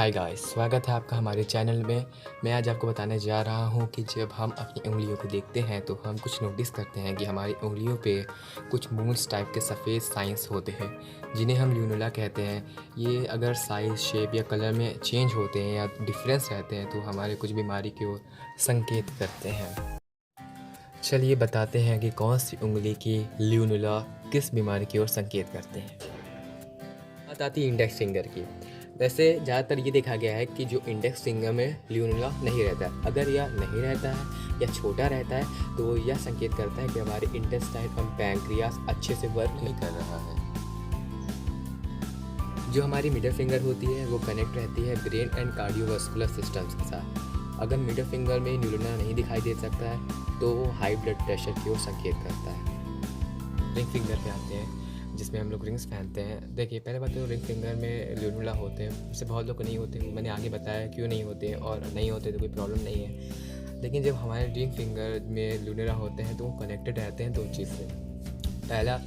Hi guys, स्वागत है आपका हमारे चैनल में। मैं आज आपको बताने जा रहा हूं कि जब हम अपनी उंगलियों को देखते हैं तो हम कुछ नोटिस करते हैं कि हमारी उंगलियों पे कुछ मून्स टाइप के सफ़ेद साइंस होते हैं जिन्हें हम ल्यूनुला कहते हैं। ये अगर साइज़, शेप या कलर में चेंज होते हैं या डिफरेंस रहते हैं तो हमारे कुछ बीमारी की ओर संकेत करते हैं। चलिए बताते हैं कि कौन सी उंगली की ल्यूनुला किस बीमारी की ओर संकेत करते हैं। बात आती है इंडेक्स फिंगर की। वैसे ज़्यादातर ये देखा गया है कि जो इंडेक्स फिंगर में ल्यूनुला नहीं रहता है, अगर यह नहीं रहता है या छोटा रहता है तो यह संकेत करता है कि हमारे इंटेस्टाइन और पैंक्रियास अच्छे से वर्क नहीं कर रहा है। जो हमारी मिडल फिंगर होती है वो कनेक्ट रहती है ब्रेन एंड कार्डियोवास्कुलर सिस्टम्स के साथ। अगर मिडल फिंगर में ल्यूनुला नहीं दिखाई दे सकता है तो वो हाई ब्लड प्रेशर की ओर संकेत करता है। रिंग फिंगर पे आते हैं जिसमें हम लोग रिंग्स पहनते हैं। देखिए, पहले बात तो रिंग फिंगर में ल्यूनुला होते हैं, उससे बहुत लोग को नहीं होते। मैंने आगे बताया क्यों नहीं होते, और नहीं होते तो कोई प्रॉब्लम नहीं है। लेकिन जब हमारे रिंग फिंगर में ल्यूनुला होते हैं तो वो कनेक्टेड रहते हैं दो चीज़ से। पहला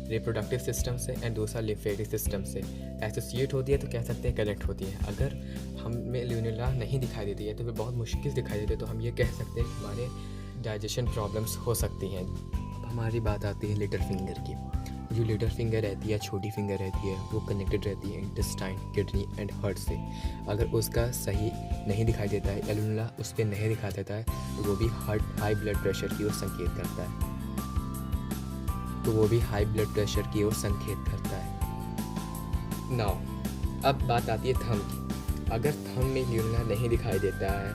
रिप्रोडक्टिव सिस्टम से एंड दूसरा लिम्फेटिक सिस्टम से एसोसिएट होती है, तो कह सकते हैं कनेक्ट होती है। अगर हमें ल्यूनुला नहीं दिखाई देती है तो फिर बहुत मुश्किल दिखाई देती है, तो हम ये कह सकते हैं कि हमारे डाइजेशन प्रॉब्लम्स हो सकती हैं। अब हमारी बात आती है लिटिल फिंगर की। जो लिटिल फिंगर रहती है, छोटी फिंगर रहती है, वो कनेक्टेड रहती है इंटेस्टाइन, किडनी एंड हार्ट से। अगर उसका सही नहीं दिखाई देता है या ल्यूनुला उस पर नहीं दिखा देता है तो वो भी हाई ब्लड प्रेशर की ओर संकेत करता है। नाउ अब बात आती है थंब की। अगर थंब में ल्यूनुला नहीं दिखाई देता है,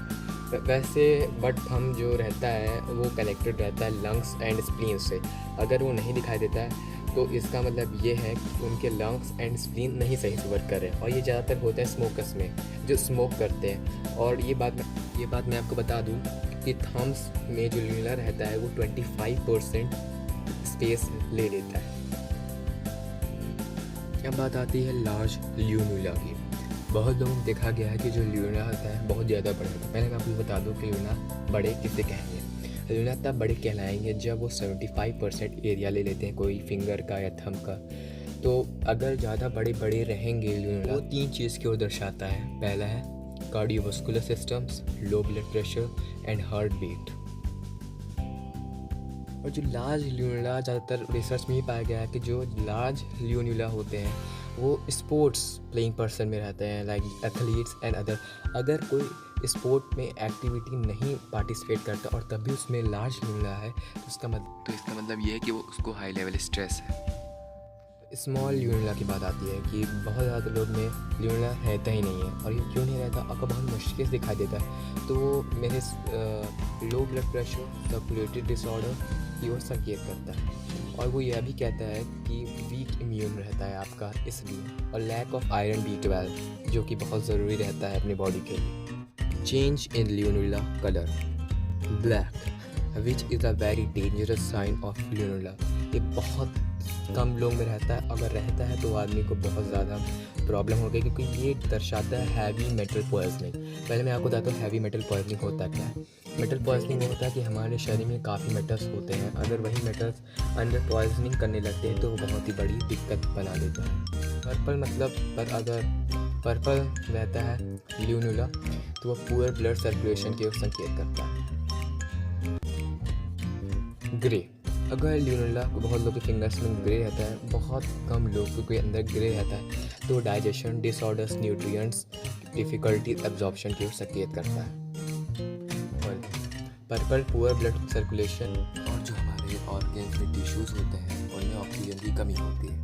वैसे बट थंब जो रहता है वो कनेक्टेड रहता है लंग्स एंड स्प्लीन से। अगर वो नहीं दिखाई देता है तो इसका मतलब ये है कि उनके लंग्स एंड स्प्लीन नहीं सही से वर्क कर रहे हैं, और ये ज़्यादातर होता है स्मोकर्स में जो स्मोक करते हैं। और ये बात मैं आपको बता दूं कि थम्स में जो ल्यूनुला रहता है वो 25% स्पेस ले लेता है। अब बात आती है लार्ज ल्यूनुला की। बहुत लोगों ने देखा गया है कि जो ल्यूनुला होता है बहुत ज़्यादा बड़ा होता है। पहले मैं आपको बता दूँ कि ल्यूनुला बड़े किसे कहेंगे। ल्यूनुला तब बड़े कहलाएंगे जब वो 75% एरिया ले लेते हैं कोई फिंगर का या थंब का। तो अगर ज़्यादा बड़े रहेंगे ल्यूनुला, वो तीन चीज़ की ओर दर्शाता है। पहला है cardiovascular systems, low blood pressure and heart beat. और जो लार्ज ल्यूनुला, ज़्यादातर रिसर्च में ही पाया गया है कि जो लार्ज ल्यूनुला होते हैं वो स्पोर्ट्स प्लेइंग पर्सन में रहते हैं, लाइक एथलीट्स एंड अदर। अगर कोई स्पोर्ट में एक्टिविटी नहीं पार्टिसिपेट करता और तब भी उसमें लार्ज ल्यूनुला है तो इसका मतलब ये है कि वो उसको हाई लेवल स्ट्रेस है। स्मॉल ल्यूनुला की बात आती है कि बहुत ज़्यादा लोग में ल्यूनुला रहता ही नहीं है। और ये क्यों नहीं रहता, आपको बहुत मुश्किल से दिखाई देता है, तो वो मेरे लो ब्लड प्रेशर, सर्कुलेटरी डिसऑर्डर की ओर संकेत करता है। और वो यह भी कहता है कि वीक इम्यून रहता है आपका, इसलिए। और लैक ऑफ आयरन B12 जो कि बहुत ज़रूरी रहता है अपनी बॉडी के लिए। Change in lunula colour black which is a very dangerous sign of lunula. ये बहुत कम लोग में रहता है, अगर रहता है तो आदमी को बहुत ज़्यादा प्रॉब्लम हो गई, क्योंकि ये दर्शाता है हैवी मेटल पॉइजनिंग। पहले मैं आपको बताता हूँ हैवी मेटल पॉइजनिंग होता क्या है। मेटल पॉइजनिंग होता है कि हमारे शरीर में काफ़ी मेटल्स होते हैं, अगर वही मेटल्स अंदर पॉइजनिंग करने लगते हैं तो वो बहुत ही बड़ी दिक्कत बना देता है। पर्पल मतलब अगर पर्पल रहता है ल्यूनुला तो वो पुअर ब्लड सर्कुलेशन की ओर संकेत करता है। ग्रे, अगर ल्यूनुला बहुत लोग के फिंगर्स में ग्रे रहता है, बहुत कम लोगों के अंदर ग्रे रहता है, तो digestion disorders, nutrients difficulty absorption की ओर संकेत करता है। पर्पल पुअर ब्लड सर्कुलेशन, और जो हमारे ऑर्गन्स में टिश्यूज़ होते हैं उनमें ऑक्सीजन की कमी होती है।